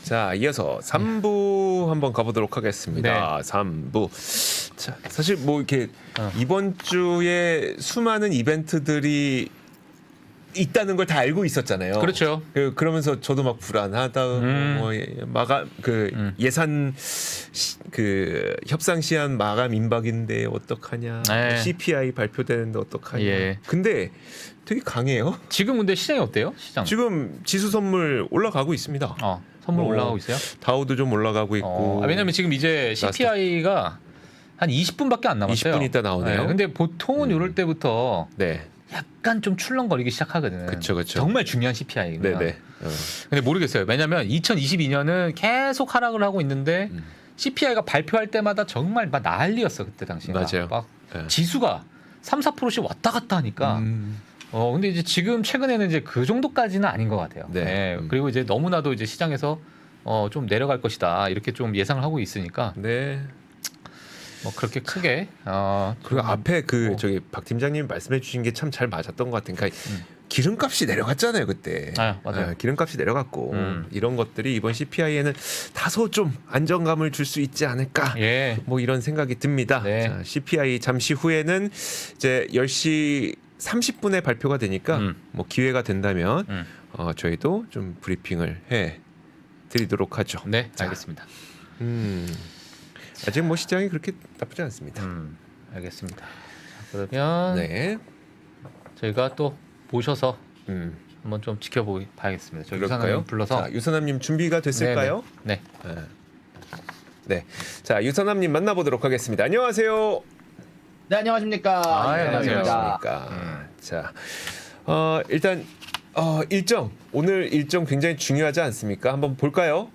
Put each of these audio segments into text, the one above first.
자, 이어서 3부 한번 가보도록 하겠습니다. 3부. 자, 사실 뭐 이렇게 이번 주에 수많은 이벤트들이 있다는 걸 다 알고 있었잖아요. 그렇죠. 그러면서 저도 막 불안하다. 뭐 마감 예산 협상 시한 마감 임박인데 어떡하냐. 네. CPI 발표되는데 어떡하냐. 예. 근데 되게 강해요. 지금 근데 시장이 어때요? 시장. 지금 지수 선물 올라가고 있습니다. 선물 올라가고 있어요? 다우도 좀 올라가고 있고. 왜냐면 지금 이제 CPI가 한 20분밖에 안 남았어요. 20분 있다 나오네요. 네, 근데 보통은 이럴 때부터 네. 약간 좀 출렁거리기 시작하거든. 그쵸. 정말 중요한 CPI. 네네. 근데 모르겠어요. 왜냐면 2022년은 계속 하락을 하고 있는데 CPI가 발표할 때마다 정말 막 난리였어 그때 당시에. 맞아요. 막 네. 지수가 3~4%씩 왔다 갔다 하니까. 근데 이제 지금 최근에는 이제 그 정도까지는 아닌 것 같아요. 네. 네. 그리고 이제 너무나도 이제 시장에서 좀 내려갈 것이다 이렇게 좀 예상을 하고 있으니까 네. 뭐 그렇게 크게 그리고 앞에 저기 박 팀장님 말씀해주신 게 참 잘 맞았던 것 같은. 그러니까 기름값이 내려갔잖아요 그때. 맞아요. 기름값이 내려갔고 이런 것들이 이번 CPI에는 다소 좀 안정감을 줄 수 있지 않을까. 예. 뭐 이런 생각이 듭니다. 네. 자, CPI 잠시 후에는 이제 10시 30분에 발표가 되니까 뭐 기회가 된다면 저희도 좀 브리핑을 해 드리도록 하죠. 네, 자, 알겠습니다. 아직 뭐 시장이 그렇게 나쁘지 않습니다. 알겠습니다. 자, 그러면 네. 저희가 또 모셔서 한번 좀 봐야겠습니다. 저희 유산님 불러서. 자, 유선남님 준비가 됐을까요? 네. 네. 자, 유선남님 만나보도록 하겠습니다. 안녕하세요. 네, 안녕하십니까. 안녕하십니까. 자, 일단 오늘 일정 굉장히 중요하지 않습니까? 한번 볼까요?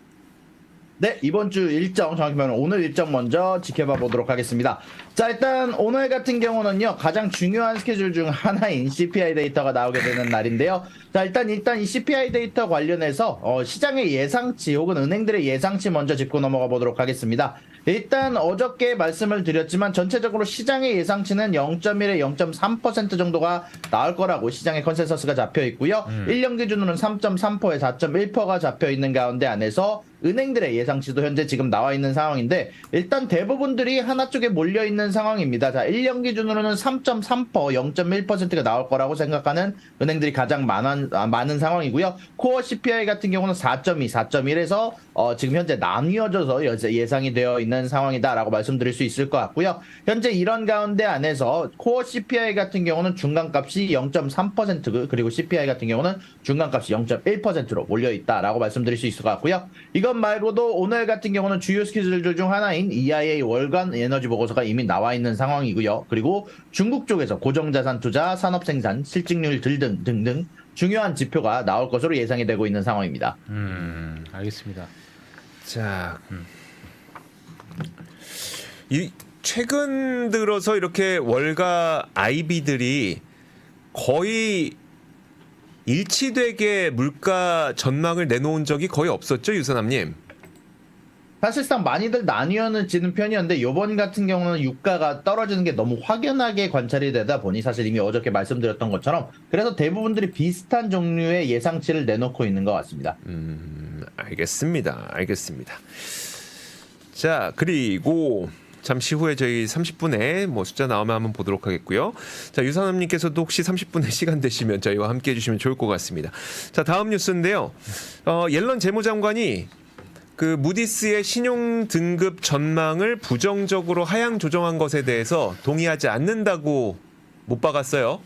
네, 이번 주 일정, 정확히 말하면 오늘 일정 먼저 지켜봐 보도록 하겠습니다. 자, 일단 오늘 같은 경우는요, 가장 중요한 스케줄 중 하나인 CPI 데이터가 나오게 되는 날인데요. 자, 일단 이 CPI 데이터 관련해서 시장의 예상치 혹은 은행들의 예상치 먼저 짚고 넘어가 보도록 하겠습니다. 일단 어저께 말씀을 드렸지만 전체적으로 시장의 예상치는 0.1에 0.3% 정도가 나올 거라고 시장의 컨센서스가 잡혀 있고요. 1년 기준으로는 3.3%에 4.1%가 잡혀 있는 가운데 안에서 은행들의 예상치도 현재 지금 나와 있는 상황인데 일단 대부분들이 하나 쪽에 몰려 있는 상황입니다. 자, 1년 기준으로는 3.3%, 0.1%가 나올 거라고 생각하는 은행들이 가장 많은 상황이고요. 코어 CPI 같은 경우는 4.2, 4.1에서 지금 현재 나뉘어져서 예상이 되어 있는 상황이다라고 말씀드릴 수 있을 것 같고요. 현재 이런 가운데 안에서 코어 CPI 같은 경우는 중간값이 0.3% 그리고 CPI 같은 경우는 중간값이 0.1%로 몰려 있다라고 말씀드릴 수 있을 것 같고요. 이것 말고도 오늘 같은 경우는 주요 스케줄들 중 하나인 EIA 월간 에너지 보고서가 이미 나와 있는 상황이고요. 그리고 중국 쪽에서 고정자산 투자, 산업생산, 실직률 등등 중요한 지표가 나올 것으로 예상이 되고 있는 상황입니다. 알겠습니다. 자, 최근 들어서 이렇게 월가 IB들이 거의 일치되게 물가 전망을 내놓은 적이 거의 없었죠, 유선남님? 사실상 많이들 나뉘어지는 편이었는데 이번 같은 경우는 유가가 떨어지는 게 너무 확연하게 관찰이 되다 보니 사실 이미 어저께 말씀드렸던 것처럼 그래서 대부분들이 비슷한 종류의 예상치를 내놓고 있는 것 같습니다. 알겠습니다. 자, 그리고 잠시 후에 저희 30분에 뭐 숫자 나오면 한번 보도록 하겠고요. 자, 유선남님께서도 혹시 30분에 시간 되시면 저희와 함께 해주시면 좋을 것 같습니다. 자, 다음 뉴스인데요. 옐런 재무장관이 그 무디스의 신용 등급 전망을 부정적으로 하향 조정한 것에 대해서 동의하지 않는다고 못 박았어요.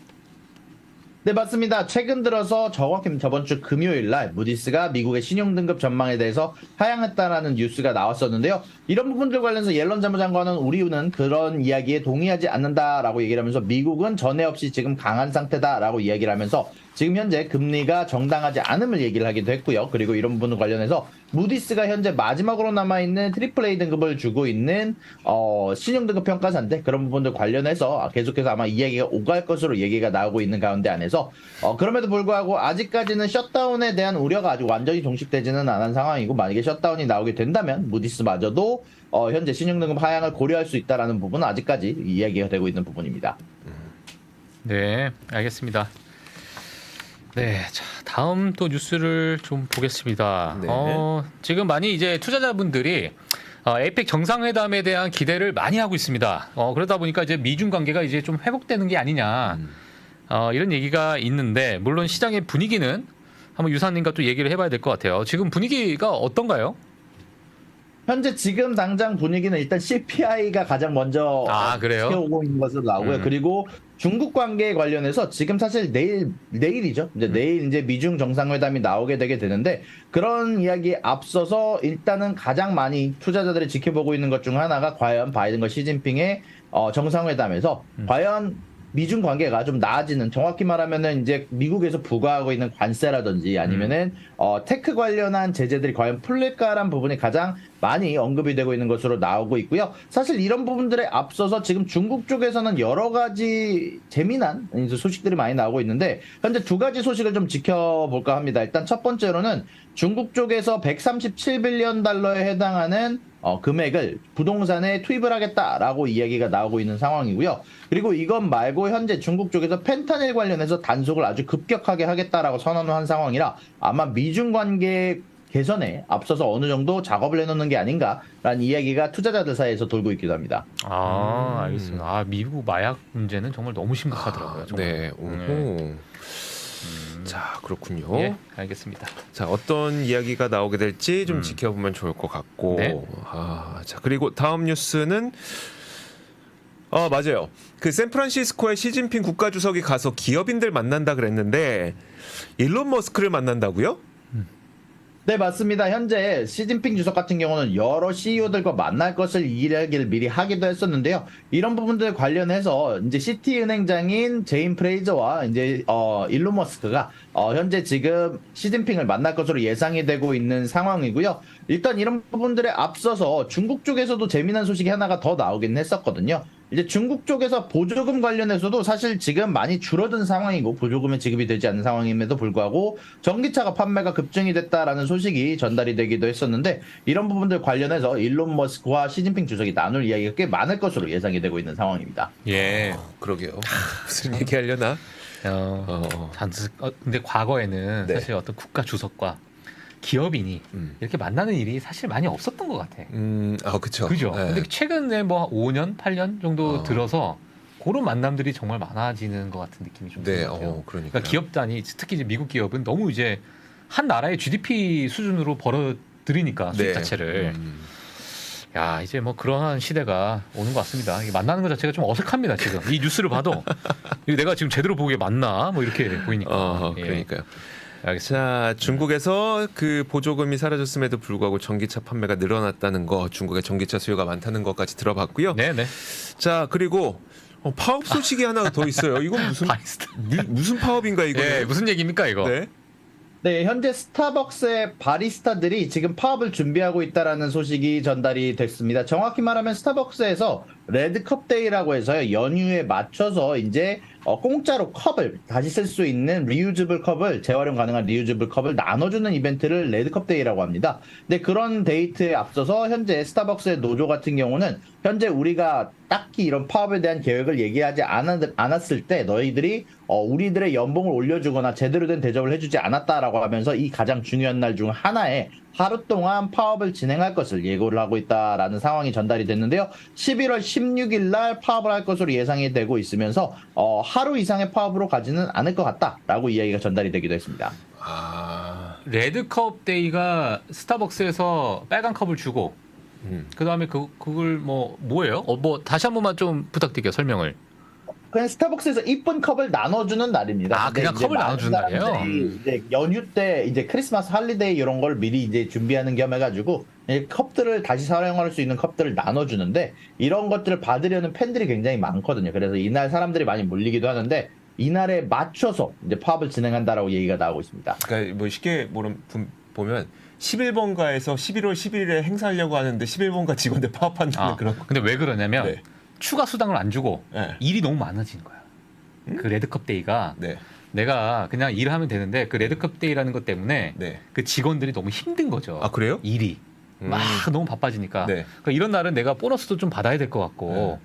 네, 맞습니다. 최근 들어서 정확히 저번 주 금요일 날 무디스가 미국의 신용등급 전망에 대해서 하향했다라는 뉴스가 나왔었는데요. 이런 부분들 관련해서 옐런 재무장관은 우리는 그런 이야기에 동의하지 않는다라고 얘기를 하면서 미국은 전에 없이 지금 강한 상태다라고 이야기를 하면서 지금 현재 금리가 정당하지 않음을 얘기를 하기도 했고요. 그리고 이런 부분을 관련해서 무디스가 현재 마지막으로 남아있는 AAA 등급을 주고 있는 신용등급 평가사인데 그런 부분들 관련해서 계속해서 아마 이야기가 오갈 것으로 얘기가 나오고 있는 가운데 안에서 그럼에도 불구하고 아직까지는 셧다운에 대한 우려가 아직 완전히 종식되지는 않은 상황이고 만약에 셧다운이 나오게 된다면 무디스마저도 현재 신용등급 하향을 고려할 수 있다는 부분은 아직까지 이야기가 되고 있는 부분입니다. 네, 알겠습니다. 네, 자 다음 또 뉴스를 좀 보겠습니다. 네. 지금 많이 이제 투자자분들이 에이펙 정상회담에 대한 기대를 많이 하고 있습니다. 그러다 보니까 이제 미중 관계가 이제 좀 회복되는 게 아니냐 이런 얘기가 있는데 물론 시장의 분위기는 한번 유사님과 또 얘기를 해봐야 될 것 같아요. 지금 분위기가 어떤가요? 현재 지금 당장 분위기는 일단 CPI가 가장 먼저 그래요? 지켜오고 있는 것으로 나오고요. 그리고 중국 관계에 관련해서 지금 사실 내일이죠. 이제 내일 이제 미중 정상회담이 나오게 되게 되는데 그런 이야기에 앞서서 일단은 가장 많이 투자자들이 지켜보고 있는 것 중 하나가 과연 바이든과 시진핑의 정상회담에서 과연 미중 관계가 좀 나아지는, 정확히 말하면은 이제 미국에서 부과하고 있는 관세라든지 아니면은 테크 관련한 제재들이 과연 풀릴까라는 부분이 가장 많이 언급이 되고 있는 것으로 나오고 있고요. 사실 이런 부분들에 앞서서 지금 중국 쪽에서는 여러 가지 재미난 소식들이 많이 나오고 있는데 현재 두 가지 소식을 좀 지켜볼까 합니다. 일단 첫 번째로는 중국 쪽에서 137빌리언 달러에 해당하는 금액을 부동산에 투입을 하겠다라고 이야기가 나오고 있는 상황이고요. 그리고 이것 말고 현재 중국 쪽에서 펜타닐 관련해서 단속을 아주 급격하게 하겠다라고 선언을 한 상황이라 아마 미중 관계 개선에 앞서서 어느 정도 작업을 해놓는 게 아닌가라는 이야기가 투자자들 사이에서 돌고 있기도 합니다. 알겠습니다. 미국 마약 문제는 정말 너무 심각하더라고요. 정말. 네. 오호. 자, 그렇군요. 예, 알겠습니다. 자, 어떤 이야기가 나오게 될지 좀 지켜보면 좋을 것 같고. 네. 자, 그리고 다음 뉴스는 맞아요. 그 샌프란시스코에 시진핑 국가주석이 가서 기업인들 만난다 그랬는데 일론 머스크를 만난다고요? 네, 맞습니다. 현재 시진핑 주석 같은 경우는 여러 CEO들과 만날 것을 이야기를 미리 하기도 했었는데요. 이런 부분들 관련해서 이제 시티은행장인 제임 프레이저와 이제 일론 머스크가 현재 지금 시진핑을 만날 것으로 예상이 되고 있는 상황이고요. 일단 이런 부분들에 앞서서 중국 쪽에서도 재미난 소식이 하나가 더 나오긴 했었거든요. 이제 중국 쪽에서 보조금 관련해서도 사실 지금 많이 줄어든 상황이고 보조금이 지급이 되지 않는 상황임에도 불구하고 전기차가 판매가 급증이 됐다라는 소식이 전달이 되기도 했었는데 이런 부분들 관련해서 일론 머스크와 시진핑 주석이 나눌 이야기가 꽤 많을 것으로 예상이 되고 있는 상황입니다. 예. 그러게요. 무슨 얘기하려나? 근데 과거에는 네. 사실 어떤 국가 주석과 기업인이 이렇게 만나는 일이 사실 많이 없었던 것 같아. 그렇죠. 그죠? 네. 근데 최근에 뭐 5년, 8년 정도 들어서 그런 만남들이 정말 많아지는 것 같은 느낌이 좀 드는 것 같아요. 그러니까 기업 단위, 특히 이제 미국 기업은 너무 이제 한 나라의 GDP 수준으로 벌어들이니까 수익 자체를. 야, 이제 뭐 그러한 시대가 오는 것 같습니다. 이게 만나는 것 자체가 좀 어색합니다, 지금. 이 뉴스를 봐도. 이거 내가 지금 제대로 보기에 맞나? 뭐 이렇게 보이니까. 예. 그러니까요. 알겠습니다. 자, 중국에서 그 보조금이 사라졌음에도 불구하고 전기차 판매가 늘어났다는 거, 중국의 전기차 수요가 많다는 것까지 들어봤고요. 네네. 자, 그리고 파업 소식이 하나 더 있어요. 이건 무슨 파업인가 이거? 예, 무슨 얘기입니까 이거? 네. 네, 현재 스타벅스의 바리스타들이 지금 파업을 준비하고 있다라는 소식이 전달이 됐습니다. 정확히 말하면 스타벅스에서 레드컵 데이라고 해서요, 연휴에 맞춰서 이제 공짜로 컵을 다시 쓸 수 있는 리유즈블 컵을, 재활용 가능한 리유즈블 컵을 나눠주는 이벤트를 레드컵 데이라고 합니다. 근데 그런 데이트에 앞서서 현재 스타벅스의 노조 같은 경우는 현재 우리가 딱히 이런 파업에 대한 계획을 얘기하지 않았을 때 너희들이 우리들의 연봉을 올려주거나 제대로 된 대접을 해주지 않았다라고 하면서 이 가장 중요한 날 중 하나에 하루 동안 파업을 진행할 것을 예고를 하고 있다라는 상황이 전달이 됐는데요. 11월 16일 날 파업을 할 것으로 예상이 되고 있으면서 하루 이상의 파업으로 가지는 않을 것 같다라고 이야기가 전달이 되기도 했습니다. 레드컵 데이가 스타벅스에서 빨간 컵을 주고 그 다음에 그걸 뭐예요? 뭐 다시 한 번만 좀 부탁드릴게요, 설명을. 그냥 스타벅스에서 이쁜 컵을 나눠주는 날입니다. 그냥 컵을 나눠주는 날이에요? 이제 연휴 때 이제 크리스마스 할리데이 이런 걸 미리 이제 준비하는 겸 해가지고 컵들을 다시 사용할 수 있는 컵들을 나눠주는데 이런 것들을 받으려는 팬들이 굉장히 많거든요. 그래서 이날 사람들이 많이 몰리기도 하는데 이날에 맞춰서 이제 파업을 진행한다라고 얘기가 나오고 있습니다. 그러니까 뭐 쉽게 보면 11번가에서 11월 11일에 행사하려고 하는데 11번가 직원들 파업한다는 그런. 근데 왜 그러냐면 네. 추가 수당을 안 주고 네. 일이 너무 많아진 거야. 그 레드컵 데이가 네. 내가 그냥 일을 하면 되는데 그 레드컵 데이라는 것 때문에 네. 그 직원들이 너무 힘든 거죠. 아, 그래요? 일이 막 너무 바빠지니까. 네. 그러니까 이런 날은 내가 보너스도 좀 받아야 될 것 같고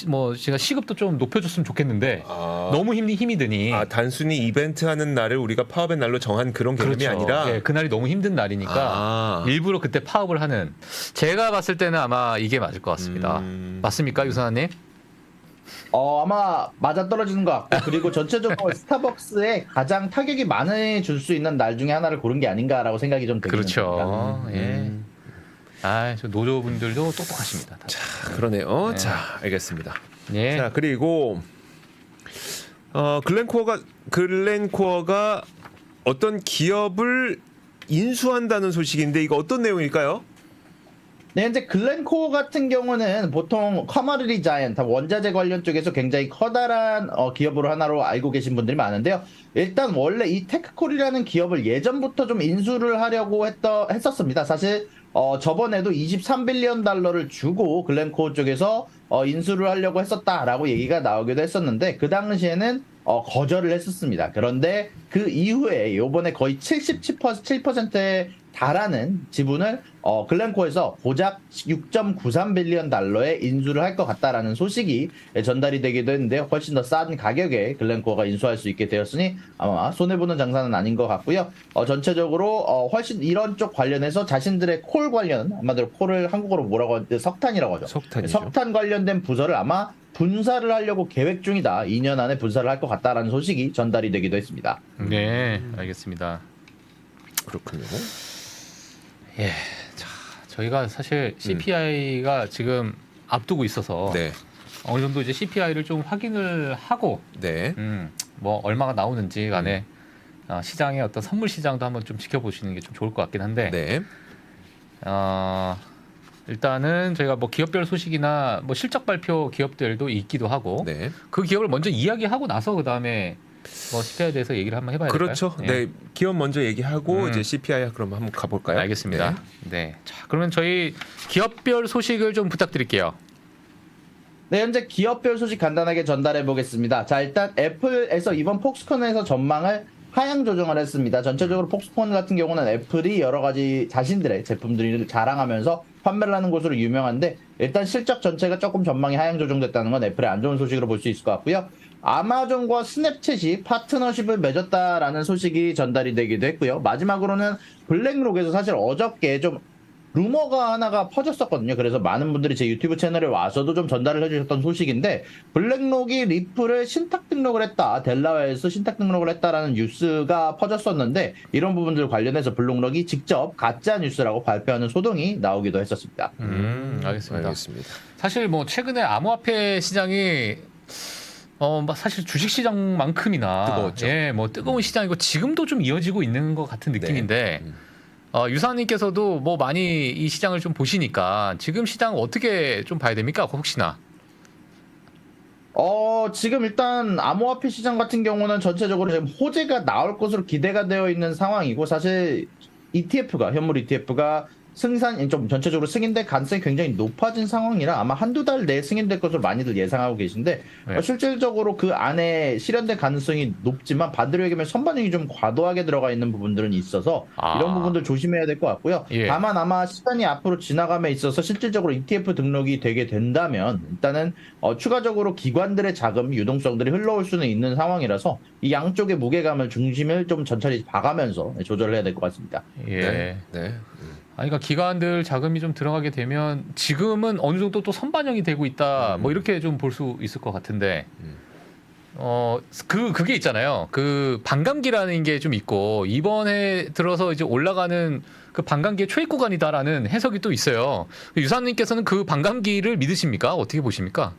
뭐 제가 시급도 좀 높여줬으면 좋겠는데 아. 너무 힘이 드니. 아, 단순히 이벤트 하는 날을 우리가 파업의 날로 정한 그런 개념이 그렇죠. 아니라 예, 그날이 너무 힘든 날이니까 아. 일부러 그때 파업을 하는. 제가 봤을 때는 아마 이게 맞을 것 같습니다. 맞습니까, 유선아님? 아마 맞아 떨어지는 것 같고 그리고 전체적으로 스타벅스에 가장 타격이 많이 줄 수 있는 날 중에 하나를 고른 게 아닌가라고 생각이 좀 들긴 듭니다. 그렇죠. 예. 아, 저 노조분들도 똑똑하십니다. 다들. 자, 그러네요. 네. 자, 알겠습니다. 예. 자, 그리고 글렌코어가 어떤 기업을 인수한다는 소식인데 이거 어떤 내용일까요? 네, 현재 글렌코어 같은 경우는 보통 커머리티 자이언트, 원자재 관련 쪽에서 굉장히 커다란 기업으로 하나로 알고 계신 분들이 많은데요. 일단 원래 이 테크콜이라는 기업을 예전부터 좀 인수를 하려고 했었습니다. 사실 저번에도 23빌리언 달러를 주고 글렌코어 쪽에서 인수를 하려고 했었다라고 얘기가 나오기도 했었는데 그 당시에는 거절을 했었습니다. 그런데 그 이후에 요번에 거의 77%에 달하는 지분을 글렌코어에서 고작 6.93빌리언 달러에 인수를 할 것 같다라는 소식이 전달이 되기도 했는데 훨씬 더 싼 가격에 글렌코어가 인수할 수 있게 되었으니 아마 손해보는 장사는 아닌 것 같고요. 전체적으로 훨씬 이런 쪽 관련해서 자신들의 콜 관련, 한마디로 콜을 한국어로 뭐라고 하죠? 석탄이라고 하죠. 석탄이죠. 석탄 관련된 부서를 아마 분사를 하려고 계획 중이다. 2년 안에 분사를 할 것 같다라는 소식이 전달이 되기도 했습니다. 네, 알겠습니다. 그렇군요. 예. 자, 저희가 사실 CPI가 지금 앞두고 있어서 네. 어느 정도 이제 CPI를 좀 확인을 하고 네. 뭐 얼마가 나오는지 간에 시장의 어떤 선물 시장도 한번 좀 지켜보시는 게 좀 좋을 것 같긴 한데 네. 일단은 저희가 뭐 기업별 소식이나 뭐 실적 발표 기업들도 있기도 하고 네. 그 기업을 먼저 이야기하고 나서 그 다음에 뭐 CPI에 대해서 얘기를 한번 해봐야 될까요? 그렇죠. 예. 네. 기업 먼저 얘기하고 음. 이제 CPI 그럼 한번 가볼까요? 알겠습니다. 네. 자, 그러면 저희 기업별 소식을 좀 부탁드릴게요. 네, 현재 기업별 소식 간단하게 전달해 보겠습니다. 자, 일단 애플에서 이번 폭스콘에서 전망을 하향 조정을 했습니다. 전체적으로 폭스콘 같은 경우는 애플이 여러 가지 자신들의 제품들을 자랑하면서 판매를 하는 곳으로 유명한데 일단 실적 전체가 조금 전망이 하향 조정됐다는 건 애플의 안 좋은 소식으로 볼 수 있을 것 같고요. 아마존과 스냅챗이 파트너십을 맺었다라는 소식이 전달이 되기도 했고요. 마지막으로는 블랙록에서 사실 어저께 좀 루머가 하나가 퍼졌었거든요. 그래서 많은 분들이 제 유튜브 채널에 와서도 좀 전달을 해주셨던 소식인데 블랙록이 리플을 신탁 등록을 했다. 델라웨어에서 신탁 등록을 했다라는 뉴스가 퍼졌었는데 이런 부분들 관련해서 블랙록이 직접 가짜 뉴스라고 발표하는 소동이 나오기도 했었습니다. 알겠습니다. 알겠습니다. 사실 뭐 최근에 암호화폐 시장이 사실 주식 시장만큼이나 뜨거웠죠. 예, 뭐 뜨거운 시장이고 지금도 좀 이어지고 있는 것 같은 느낌인데 유사님께서도 뭐 많이 이 시장을 좀 보시니까 지금 시장 어떻게 좀 봐야 됩니까? 혹시나? 지금 일단 암호화폐 시장 같은 경우는 전체적으로 지금 호재가 나올 것으로 기대가 되어 있는 상황이고 사실 현물 ETF가 좀 전체적으로 승인될 가능성이 굉장히 높아진 상황이라 아마 한두 달 내에 승인될 것으로 많이들 예상하고 계신데 네. 실질적으로 그 안에 실현될 가능성이 높지만 반대로 얘기하면 선반영이 좀 과도하게 들어가 있는 부분들은 있어서 이런 부분들 조심해야 될 것 같고요. 예. 다만 아마 시간이 앞으로 지나감에 있어서 실질적으로 ETF 등록이 되게 된다면 일단은 추가적으로 기관들의 자금 유동성들이 흘러올 수는 있는 상황이라서 이 양쪽의 무게감을 중심을 좀 천천히 봐가면서 조절을 해야 될 것 같습니다. 예. 네. 네. 아니, 그러니까 기관들 자금이 좀 들어가게 되면 지금은 어느 정도 또 선반영이 되고 있다. 뭐 이렇게 좀 볼 수 있을 것 같은데. 그게 있잖아요. 그 반감기라는 게 좀 있고 이번에 들어서 이제 올라가는 그 반감기의 초입 구간이다라는 해석이 또 있어요. 유사님께서는 그 반감기를 믿으십니까? 어떻게 보십니까?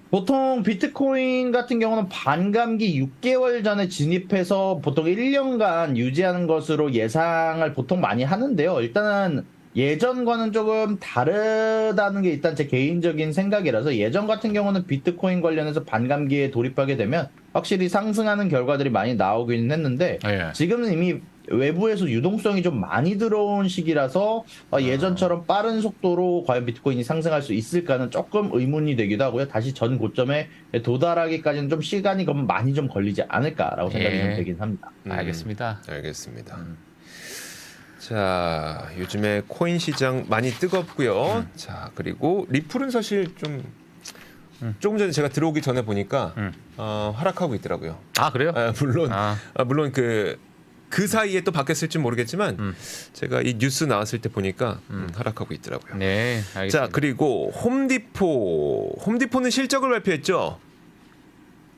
보통 비트코인 같은 경우는 반감기 6개월 전에 진입해서 보통 1년간 유지하는 것으로 예상을 보통 많이 하는데요. 일단은 예전과는 조금 다르다는 게 일단 제 개인적인 생각이라서 예전 같은 경우는 비트코인 관련해서 반감기에 돌입하게 되면 확실히 상승하는 결과들이 많이 나오긴 했는데 예. 지금은 이미 외부에서 유동성이 좀 많이 들어온 시기라서 예전처럼 빠른 속도로 과연 비트코인이 상승할 수 있을까는 조금 의문이 되기도 하고요. 다시 전 고점에 도달하기까지는 좀 시간이 많이 좀 걸리지 않을까라고 생각이 좀 되긴 합니다. 알겠습니다. 알겠습니다. 자, 요즘에 코인 시장 많이 뜨겁고요. 자, 그리고 리플은 사실 좀 조금 전에 제가 들어오기 전에 보니까 하락하고 있더라고요. 아 그래요? 물론 그 사이에 또 바뀌었을지 모르겠지만 제가 이 뉴스 나왔을 때 보니까 하락하고 있더라고요. 네, 알겠습니다. 자, 그리고 홈디포는 실적을 발표했죠.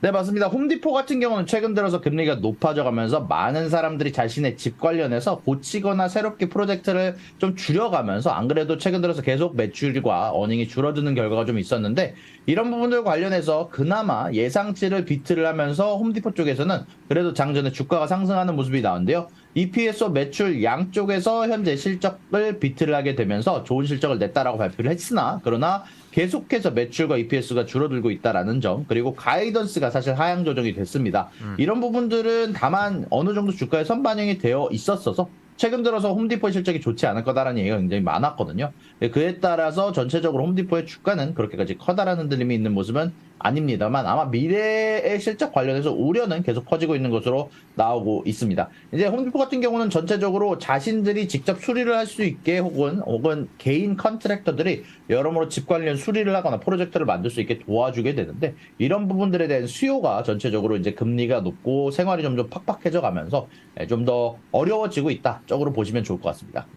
네, 맞습니다. 홈디포 같은 경우는 최근 들어서 금리가 높아져 가면서 많은 사람들이 자신의 집 관련해서 고치거나 새롭게 프로젝트를 좀 줄여가면서 안 그래도 최근 들어서 계속 매출과 어닝이 줄어드는 결과가 좀 있었는데 이런 부분들 관련해서 그나마 예상치를 비트를 하면서 홈디포 쪽에서는 그래도 장전에 주가가 상승하는 모습이 나오는데요. EPS와 매출 양쪽에서 현재 실적을 비트를 하게 되면서 좋은 실적을 냈다라고 발표를 했으나 그러나 계속해서 매출과 EPS가 줄어들고 있다라는 점 그리고 가이던스가 사실 하향 조정이 됐습니다. 이런 부분들은 다만 어느 정도 주가에 선반영이 되어 있었어서 최근 들어서 홈디포의 실적이 좋지 않을 거다라는 얘기가 굉장히 많았거든요. 그에 따라서 전체적으로 홈디포의 주가는 그렇게까지 커다란 흔들림이 있는 모습은 아닙니다만 아마 미래의 실적 관련해서 우려는 계속 커지고 있는 것으로 나오고 있습니다. 이제 홈디포 같은 경우는 전체적으로 자신들이 직접 수리를 할 수 있게 혹은 개인 컨트랙터들이 여러모로 집 관련 수리를 하거나 프로젝트를 만들 수 있게 도와주게 되는데 이런 부분들에 대한 수요가 전체적으로 이제 금리가 높고 생활이 점점 팍팍해져 가면서 좀 더 어려워지고 있다. 쪽으로 보시면 좋을 것 같습니다.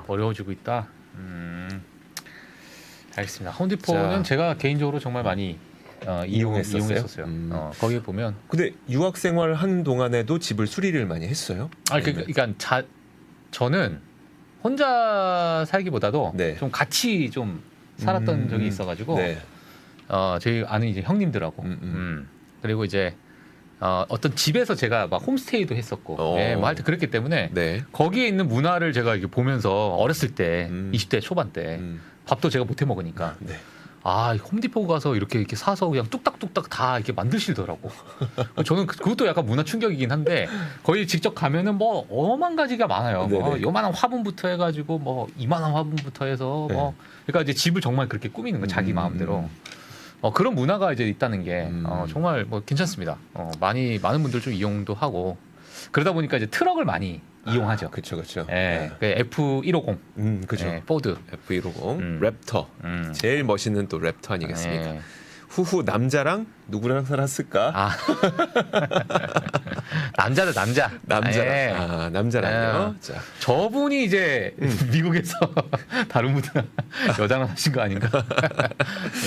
어려워지고 있다. 알겠습니다. 홈디포는 자. 제가 개인적으로 정말 많이 이용했었어요. 거기에 보면 근데 유학 생활 하는 동안에도 집을 수리를 많이 했어요? 그러니까 저는 혼자 살기보다도 네. 좀 같이 좀 살았던 적이 있어가지고 네. 저희 아는 이제 형님들하고 그리고 이제 어떤 집에서 제가 막 홈스테이도 했었고 뭐 하여튼 그랬기 때문에 네. 거기에 있는 문화를 제가 이렇게 보면서 어렸을 때 20대 초반 때 밥도 제가 못 해 먹으니까 네. 홈디포 가서 이렇게 사서 그냥 뚝딱뚝딱 다 이렇게 만드시더라고. 저는 그것도 약간 문화 충격이긴 한데 거기 직접 가면은 뭐 어만 가지가 많아요. 뭐 네네. 요만한 화분부터 해가지고 뭐 이만한 화분부터 해서 네. 뭐 그러니까 이제 집을 정말 그렇게 꾸미는 거 자기 마음대로. 그런 문화가 이제 있다는 게 정말 뭐 괜찮습니다. 많은 분들 좀 이용도 하고 그러다 보니까 이제 트럭을 많이 이용하죠. 그렇죠. 예, 그 F150, 그죠. 예, 포드. F150 랩터. 제일 멋있는 또 랩터 아니겠습니까? 예. 후후 남자랑 누구랑 살았을까? 남자다 남자. 남자랑. 예. 남자랑요. 예. 자. 저분이 이제 미국에서 다른 분들 여장을 하신 거 아닌가?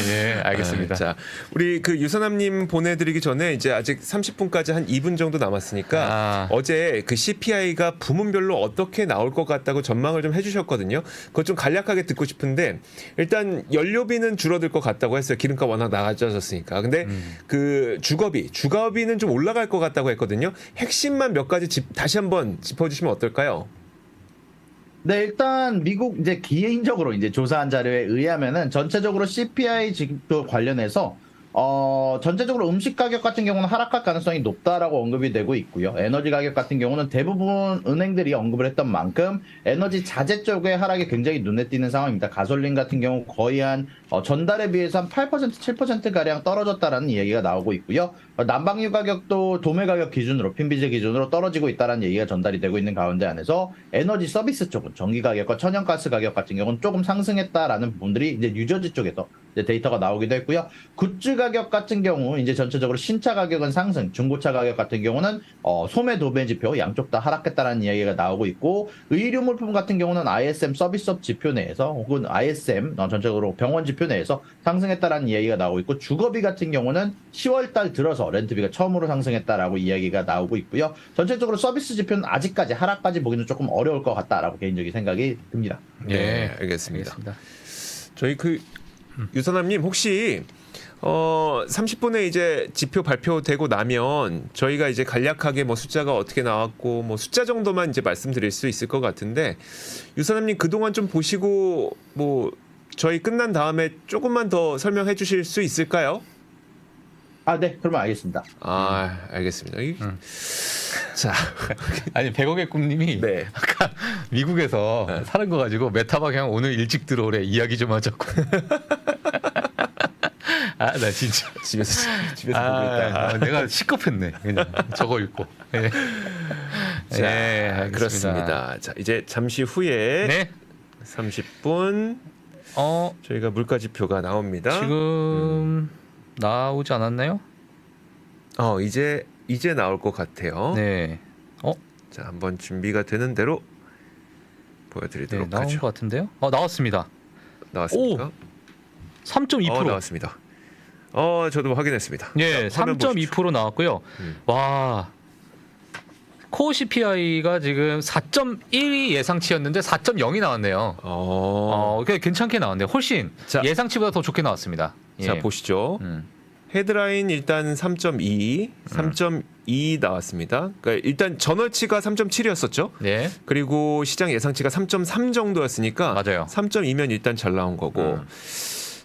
예, 알겠습니다. 자, 우리 그 유선남님 보내드리기 전에 이제 아직 30분까지 한 2분 정도 남았으니까 어제 그 CPI가 부문별로 어떻게 나올 것 같다고 전망을 좀 해주셨거든요. 그거 좀 간략하게 듣고 싶은데 일단 연료비는 줄어들 것 같다고 했어요. 기름값 워낙 낮아졌으니까. 근데 그 주거비는 좀 올라갈 것 같다고 했거든요. 핵심만 몇 가지 다시 한번 짚어주시면 어떨까요? 네, 일단 미국 이제 개인적으로 이제 조사한 자료에 의하면은 전체적으로 CPI 지표 관련해서 전체적으로 음식 가격 같은 경우는 하락할 가능성이 높다라고 언급이 되고 있고요. 에너지 가격 같은 경우는 대부분 은행들이 언급을 했던 만큼 에너지 자재 쪽의 하락이 굉장히 눈에 띄는 상황입니다. 가솔린 같은 경우 거의 한 전달에 비해서 한 8%, 7%가량 떨어졌다라는 이야기가 나오고 있고요. 난방유 가격도 도매 가격 기준으로, 핀비제 기준으로 떨어지고 있다는 얘기가 전달이 되고 있는 가운데 안에서 에너지 서비스 쪽은 전기 가격과 천연가스 가격 같은 경우는 조금 상승했다라는 부분들이 이제 뉴저지 쪽에서 이제 데이터가 나오기도 했고요. 굿즈 가격 같은 경우 이제 전체적으로 신차 가격은 상승, 중고차 가격 같은 경우는 소매 도매 지표 양쪽 다 하락했다라는 이야기가 나오고 있고 의료 물품 같은 경우는 ISM 서비스업 지표 내에서 혹은 ISM 전체적으로 병원 지표 내에서 상승했다라는 이야기가 나오고 있고 주거비 같은 경우는 10월 달 들어서 렌트비가 처음으로 상승했다라고 이야기가 나오고 있고요. 전체적으로 서비스 지표는 아직까지 하락까지 보기는 조금 어려울 것 같다라고 개인적인 생각이 듭니다. 네, 알겠습니다. 저희 유선남님 혹시 30분에 이제 지표 발표되고 나면 저희가 이제 간략하게 뭐 숫자가 어떻게 나왔고 뭐 숫자 정도만 이제 말씀드릴 수 있을 것 같은데 유선남님 그동안 좀 보시고 뭐 저희 끝난 다음에 조금만 더 설명해 주실 수 있을까요? 네, 그러면 알겠습니다. 알겠습니다. 자, 아니 100억의 꿈님이 네. 아까 미국에서 사는 거 가지고 메타박 그냥 오늘 일찍 들어오래 이야기 좀 하자고. 나 진짜 집에서 보고 있다. 내가 시겁했네 그냥 저거 읽고. 네. 자, 네, 그렇습니다. 자, 이제 잠시 후에 네. 30분 저희가 물가 지표가 나옵니다. 지금 나오지 않았나요? 이제 나올 것 같아요. 네. 자, 한번 준비가 되는 대로 네, 보여드리도록 나온 하죠. 것 같은데요? 나왔습니다. 나왔습니까? 3.2%. 나왔습니다. 저도 확인했습니다. 예, 자, 화면 보십시오. 3.2% 나왔고요. 와. 코어 CPI가 지금 4.1이 예상치였는데 4.0이 나왔네요. 꽤 괜찮게 나왔네요. 훨씬 자. 예상치보다 더 좋게 나왔습니다. 자, 예. 보시죠. 음. 헤드라인 일단 3.2 나왔습니다. 그러니까 일단 전월치가 3.7이었었죠. 네. 그리고 시장 예상치가 3.3 정도였으니까 맞아요. 3.2면 일단 잘 나온 거고.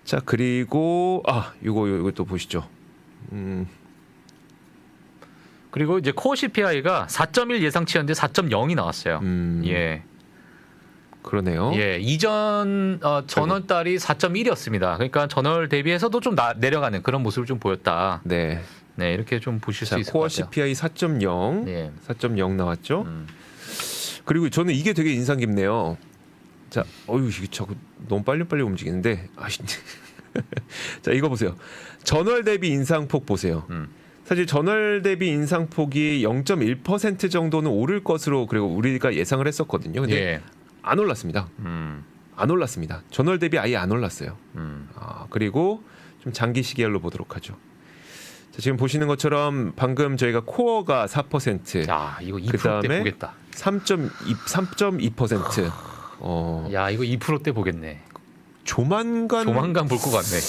자, 그리고 요거 또 보시죠. 그리고 이제 코어 CPI가 4.1 예상치였는데 4.0이 나왔어요. 예. 그러네요. 예. 이전 전월 달이 4.1이었습니다. 그러니까 전월 대비해서도 좀 내려가는 그런 모습을 좀 보였다. 네. 네, 이렇게 좀 보실 수 자, 있을 코어 것 같아요. CPI 4.0. 예. 4.0 나왔죠. 그리고 저는 이게 되게 인상 깊네요. 자, 이게 자꾸 너무 빨리빨리 움직이는데. 자, 이거 보세요. 전월 대비 인상폭 보세요. 사실 전월 대비 인상폭이 0.1% 정도는 오를 것으로 그리고 우리가 예상을 했었거든요. 근데 예. 안 올랐습니다. 안 올랐습니다. 전월 대비 아예 안 올랐어요. 그리고 좀 장기 시계열로 보도록 하죠. 자, 지금 보시는 것처럼 방금 저희가 코어가 4%, 야, 이거 2%대 그다음에 보겠다. 3.2%. 야, 이거 2%대 보겠네. 조만간 볼 것 같네.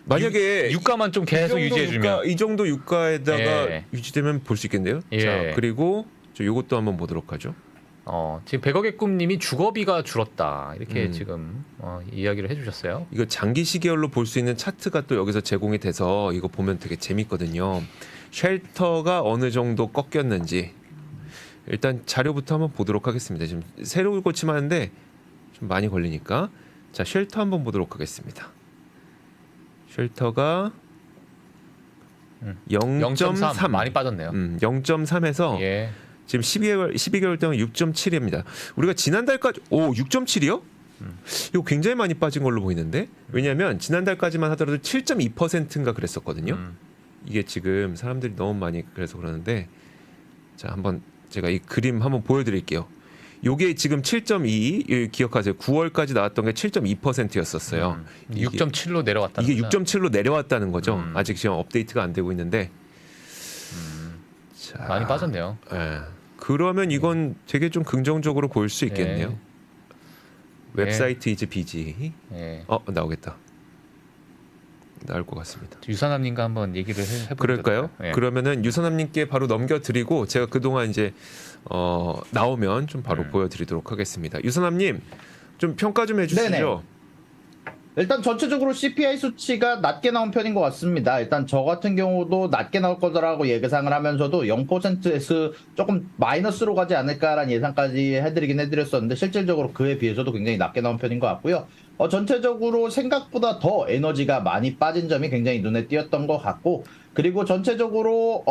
만약에 유가만 좀 계속 유지해주면. 이 정도 유가에다가 예. 유지되면 볼 수 있겠네요. 예. 자, 그리고 요것도 한번 보도록 하죠. 지금 100억의 꿈님이 주거비가 줄었다 이렇게 지금 이야기를 해주셨어요. 이거 장기 시계열로 볼 수 있는 차트가 또 여기서 제공이 돼서 이거 보면 되게 재밌거든요. 쉘터가 어느 정도 꺾였는지 일단 자료부터 한번 보도록 하겠습니다. 지금 새로 고침하는데 좀 많이 걸리니까 자, 쉘터 한번 보도록 하겠습니다. 쉘터가 0.3 많이 빠졌네요. 0.3에서 예. 지금 12개월 동안 6.7입니다. 우리가 지난달까지 6.7이요? 이거 굉장히 많이 빠진 걸로 보이는데 왜냐하면 지난달까지만 하더라도 7.2%인가 그랬었거든요. 이게 지금 사람들이 너무 많이 그래서 그러는데 자, 한번 제가 이 그림 한번 보여드릴게요. 요게 지금 7.2 기억하세요. 9월까지 나왔던 게 7.2%였었어요. 6.7로 내려왔다. 이게 6.7로 내려왔다는 거죠. 아직 지금 업데이트가 안 되고 있는데 자, 많이 빠졌네요. 예. 그러면 이건 되게 좀 긍정적으로 보일 수 있겠네요. 예. 웹사이트 이제 비지. 예. 나오겠다. 나올 것 같습니다. 유산남님과 한번 얘기를 해보죠. 그럴까요? 예. 그러면은 유선남님께 바로 넘겨드리고 제가 그동안 이제 나오면 좀 바로 보여드리도록 하겠습니다. 유선남님 좀 평가 좀 해주시죠. 네네. 일단 전체적으로 CPI 수치가 낮게 나온 편인 것 같습니다. 일단 저 같은 경우도 낮게 나올 거라고 예상을 하면서도 0%에서 조금 마이너스로 가지 않을까라는 예상까지 해드렸었는데 실질적으로 그에 비해서도 굉장히 낮게 나온 편인 것 같고요. 전체적으로 생각보다 더 에너지가 많이 빠진 점이 굉장히 눈에 띄었던 것 같고 그리고 전체적으로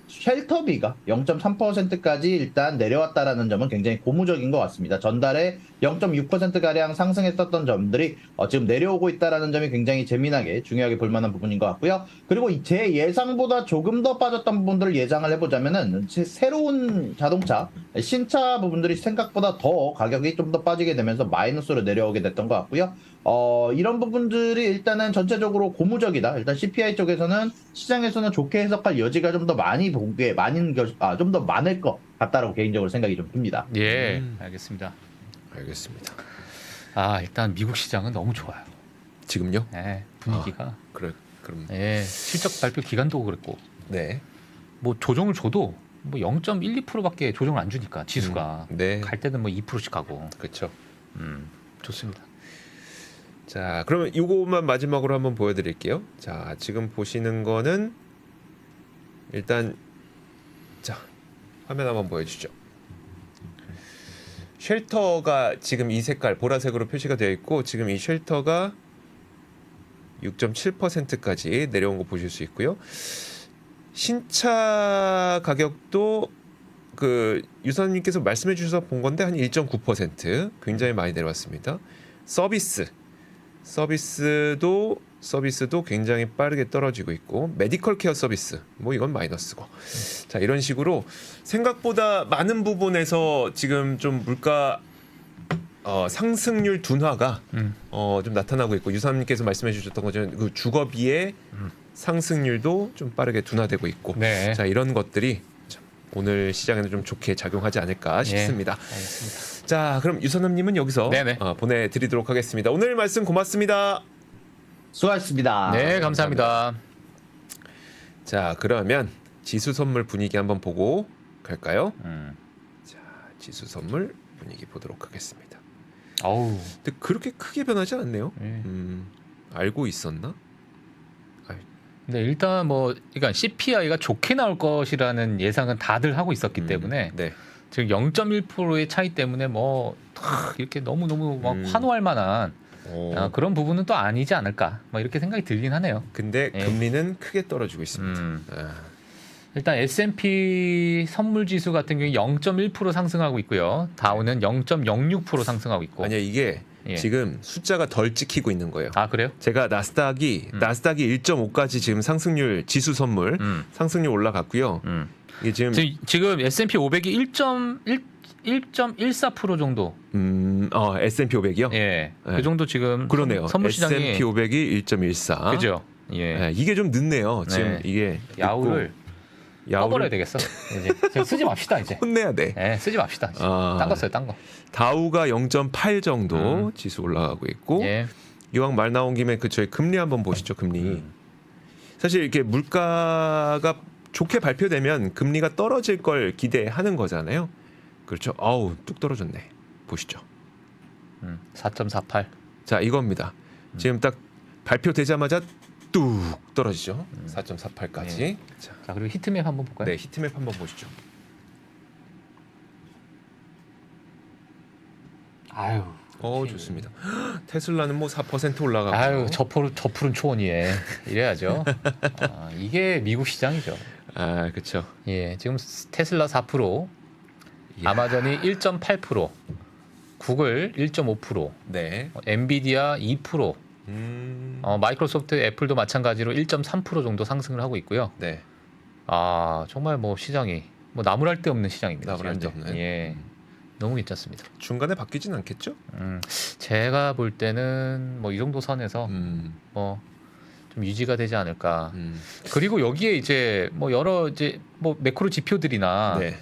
쉘터비가 0.3%까지 일단 내려왔다라는 점은 굉장히 고무적인 것 같습니다. 전달에 0.6%가량 상승했었던 점들이 지금 내려오고 있다라는 점이 굉장히 재미나게 중요하게 볼 만한 부분인 것 같고요. 그리고 제 예상보다 조금 더 빠졌던 부분들을 예상을 해보자면은 새로운 자동차, 신차 부분들이 생각보다 더 가격이 좀 더 빠지게 되면서 마이너스로 내려오게 됐던 것 같고요. 이런 부분들이 일단은 전체적으로 고무적이다. 일단 CPI 쪽에서는 시장에서는 좋게 해석할 여지가 좀 더 좀 더 많을 것 같다라고 개인적으로 생각이 좀 듭니다. 예, 알겠습니다. 알겠습니다. 일단 미국 시장은 너무 좋아요. 지금요? 예, 분위기가. 그럼 예, 실적 발표 기간도 그랬고. 네. 뭐 조정을 줘도 뭐 0.12%밖에 조정을 안 주니까 지수가 네. 갈 때는 뭐 2%씩 가고. 그렇죠. 좋습니다. 자, 그러면 이거만 마지막으로 한번 보여드릴게요. 자, 지금 보시는 거는 일단 자, 화면 한번 보여주죠. 쉘터가 지금 이 색깔 보라색으로 표시가 되어 있고 지금 이 쉘터가 6.7%까지 내려온 거 보실 수 있고요. 신차 가격도 그 유선님께서 말씀해 주셔서 본 건데 한 1.9% 굉장히 많이 내려왔습니다. 서비스 서비스도 굉장히 빠르게 떨어지고 있고 메디컬 케어 서비스 뭐 이건 마이너스고 자 이런 식으로 생각보다 많은 부분에서 지금 좀 물가 상승률 둔화가 좀 나타나고 있고 유사님께서 말씀해 주셨던 것처럼 그 주거비의 상승률도 좀 빠르게 둔화되고 있고 네. 자 이런 것들이 참 오늘 시장에는 좀 좋게 작용하지 않을까 싶습니다. 알겠습니다. 자 그럼 유선남님은 여기서 네네. 보내드리도록 하겠습니다. 오늘 말씀 고맙습니다. 수고하셨습니다. 네, 감사합니다. 자 그러면 지수 선물 분위기 한번 보고 갈까요? 자 지수 선물 분위기 보도록 하겠습니다. 어우. 근데 그렇게 크게 변하지 않네요. 네. 알고 있었나? 근데 일단 뭐 그러니까 CPI가 좋게 나올 것이라는 예상은 다들 하고 있었기 때문에 네. 지금 0.1%의 차이 때문에 뭐 이렇게 너무너무 막 환호할 만한 그런 부분은 또 아니지 않을까 뭐 이렇게 생각이 들긴 하네요. 근데 예. 금리는 크게 떨어지고 있습니다. 일단 S&P 선물 지수 같은 경우에 0.1% 상승하고 있고요. 다우는 0.06% 상승하고 있고. 아니야 이게 예. 지금 숫자가 덜 찍히고 있는 거예요. 아 그래요? 제가 나스닥이 1.5까지 지금 상승률 지수 선물 상승률 올라갔고요. 이게 지금 S&P 500이 1.14% 정도. S&P 500이요? 예. 네. 그 정도 지금 그러네요. 선물 시장이 S&P 500이 1.14. 그죠? 예. 네, 이게 좀 늦네요. 지금 네. 이게 야후를 꺼버려야 되겠어. 이제 그냥 쓰지 맙시다 이제. 혼내야 돼. 예, 쓰지 맙시다. 이제. 아. 딴 거 써요, 딴 거. 다우가 0.8 정도 지수 올라가고 있고 예. 이왕 말 나온 김에 그 저희 금리 한번 보시죠. 금리. 사실 이렇게 물가가 좋게 발표되면 금리가 떨어질 걸 기대하는 거잖아요. 그렇죠. 아우 뚝 떨어졌네. 보시죠. 4.48. 자 이겁니다. 지금 딱 발표되자마자 뚝 떨어지죠. 4.48까지. 예. 자, 자, 그리고 히트맵 한번 볼까요? 네 히트맵 한번 보시죠. 아유. 좋습니다. 테슬라는 뭐 4% 올라가고. 아유, 저 푸른 초원이에 이래야죠. 이게 미국 시장이죠. 아 그렇죠. 예, 지금 테슬라 4%, 이야. 아마존이 1.8%, 구글 1.5%, 네. 엔비디아 2%, 마이크로소프트, 애플도 마찬가지로 1.3% 정도 상승을 하고 있고요. 네. 정말 뭐 시장이 뭐 나무랄 데 없는 시장입니다. 나무랄 데 지금 현재. 없는. 예, 너무 괜찮습니다. 중간에 바뀌진 않겠죠? 제가 볼 때는 뭐 이 정도 선에서 뭐 좀 유지가 되지 않을까. 그리고 여기에 이제 뭐 여러 이제 뭐 매크로 지표들이나 네.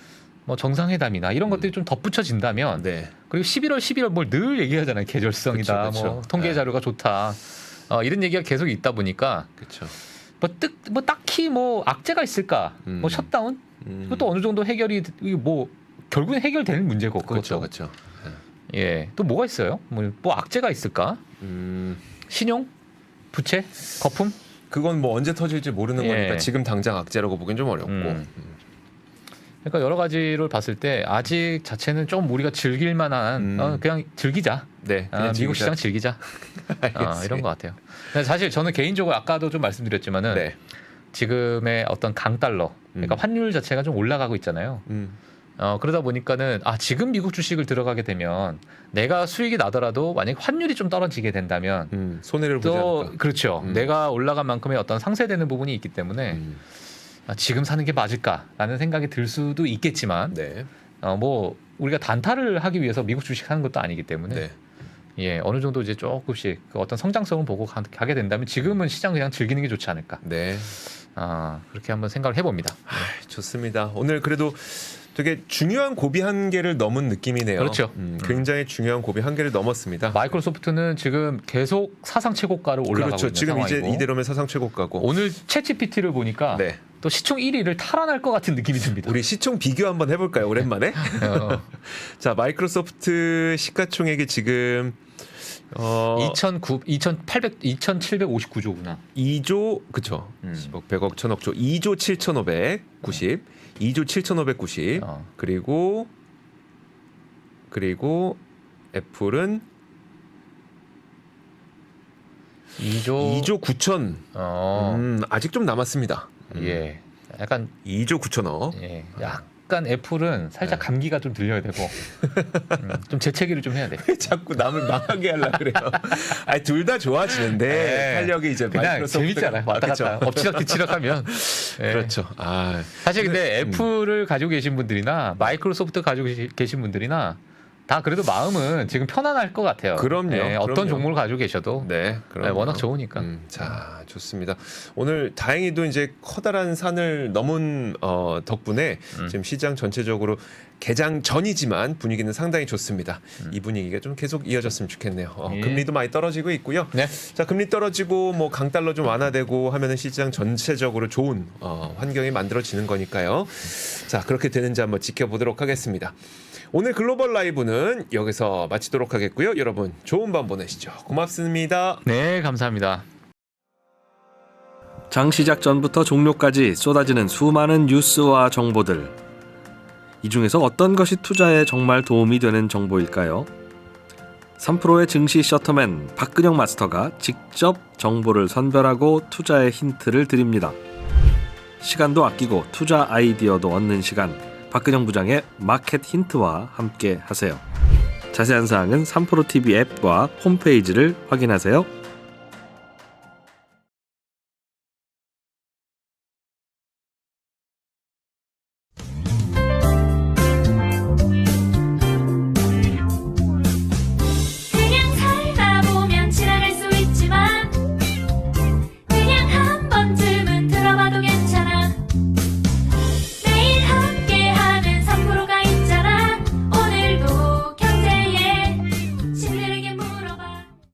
뭐 정상회담이나 이런 것들이 좀 덧붙여진다면 네. 그리고 11월 뭘 늘 얘기하잖아요. 계절성이다. 그쵸. 뭐 통계 네. 자료가 좋다. 이런 얘기가 계속 있다 보니까 그렇죠. 뭐 딱히 뭐 악재가 있을까? 뭐 셧다운? 그것도 어느 정도 해결이 이게 뭐 결국엔 해결되는 문제고 그렇죠. 그것도. 그렇죠. 예. 또 뭐가 있어요? 뭐 악재가 있을까? 신용? 부채? 거품? 그건 뭐 언제 터질지 모르는 예. 거니까 지금 당장 악재라고 보기엔 좀 어렵고. 그러니까 여러 가지를 봤을 때 아직 자체는 좀 우리가 즐길 만한 그냥 즐기자. 네. 그냥 미국 즐기자. 시장 즐기자. 알겠어요. 이런 것 같아요. 근데 사실 저는 개인적으로 아까도 좀 말씀드렸지만은 네. 지금의 어떤 강달러, 그러니까 환율 자체가 좀 올라가고 있잖아요. 그러다 보니까는 지금 미국 주식을 들어가게 되면 내가 수익이 나더라도 만약 환율이 좀 떨어지게 된다면 손해를 보지 또 않을까. 그렇죠. 내가 올라간 만큼의 어떤 상쇄되는 부분이 있기 때문에 지금 사는 게 맞을까라는 생각이 들 수도 있겠지만 네. 뭐 우리가 단타를 하기 위해서 미국 주식 하는 것도 아니기 때문에 네. 예 어느 정도 이제 조금씩 그 어떤 성장성을 보고 가게 된다면 지금은 시장 그냥 즐기는 게 좋지 않을까. 네. 그렇게 한번 생각을 해봅니다. 좋습니다. 오늘 그래도 되게 중요한 고비 한계를 넘은 느낌이네요. 그렇죠. 굉장히 중요한 고비 한계를 넘었습니다. 마이크로소프트는 지금 계속 사상 최고가를 올라가고 그렇죠. 있는 지금 상황이고 이제 이대로면 사상 최고가고. 오늘 챗GPT를 보니까 네. 또 시총 1위를 탈환할 것 같은 느낌이 듭니다. 우리 시총 비교 한번 해볼까요? 오랜만에. 자, 마이크로소프트 시가총액이 지금 2,759조구나. 2조 그쵸 10억 100억 1000억 조 2조 7,590 2조 7,590 그리고 애플은 2조 9천 아직 좀 남았습니다. 예. 약간 2조 9천억 예. 약간 애플은 살짝 감기가 좀 들려야 되고 좀 재채기를 좀 해야 돼. 왜 자꾸 남을 망하게 하려 그래요? 아니 둘 다 좋아지는데 네. 탄력이 이제 그냥 마이크로소프트가 재밌잖아요. 왔다 갔다 엎치락 뒤치락 하면. 네. 그렇죠. 아, 사실 근데 애플을 가지고 계신 분들이나 마이크로소프트 가지고 계신 분들이나 다 그래도 마음은 지금 편안할 것 같아요. 그럼요. 네, 어떤 그럼요. 종목을 가지고 계셔도 네, 네, 워낙 좋으니까. 자, 좋습니다. 오늘 다행히도 이제 커다란 산을 넘은 덕분에 지금 시장 전체적으로 개장 전이지만 분위기는 상당히 좋습니다. 이 분위기가 좀 계속 이어졌으면 좋겠네요. 예. 금리도 많이 떨어지고 있고요. 네. 자, 금리 떨어지고 뭐 강달러 좀 완화되고 하면은 시장 전체적으로 좋은 환경이 만들어지는 거니까요. 자, 그렇게 되는지 한번 지켜보도록 하겠습니다. 오늘 글로벌 라이브는 여기서 마치도록 하겠고요. 여러분 좋은 밤 보내시죠. 고맙습니다. 네, 감사합니다. 장 시작 전부터 종료까지 쏟아지는 수많은 뉴스와 정보들. 이 중에서 어떤 것이 투자에 정말 도움이 되는 정보일까요? 3프로의 증시 셔터맨 박근영 마스터가 직접 정보를 선별하고 투자의 힌트를 드립니다. 시간도 아끼고 투자 아이디어도 얻는 시간. 박근영 부장의 마켓 힌트와 함께 하세요. 자세한 사항은 3프로TV 앱과 홈페이지를 확인하세요.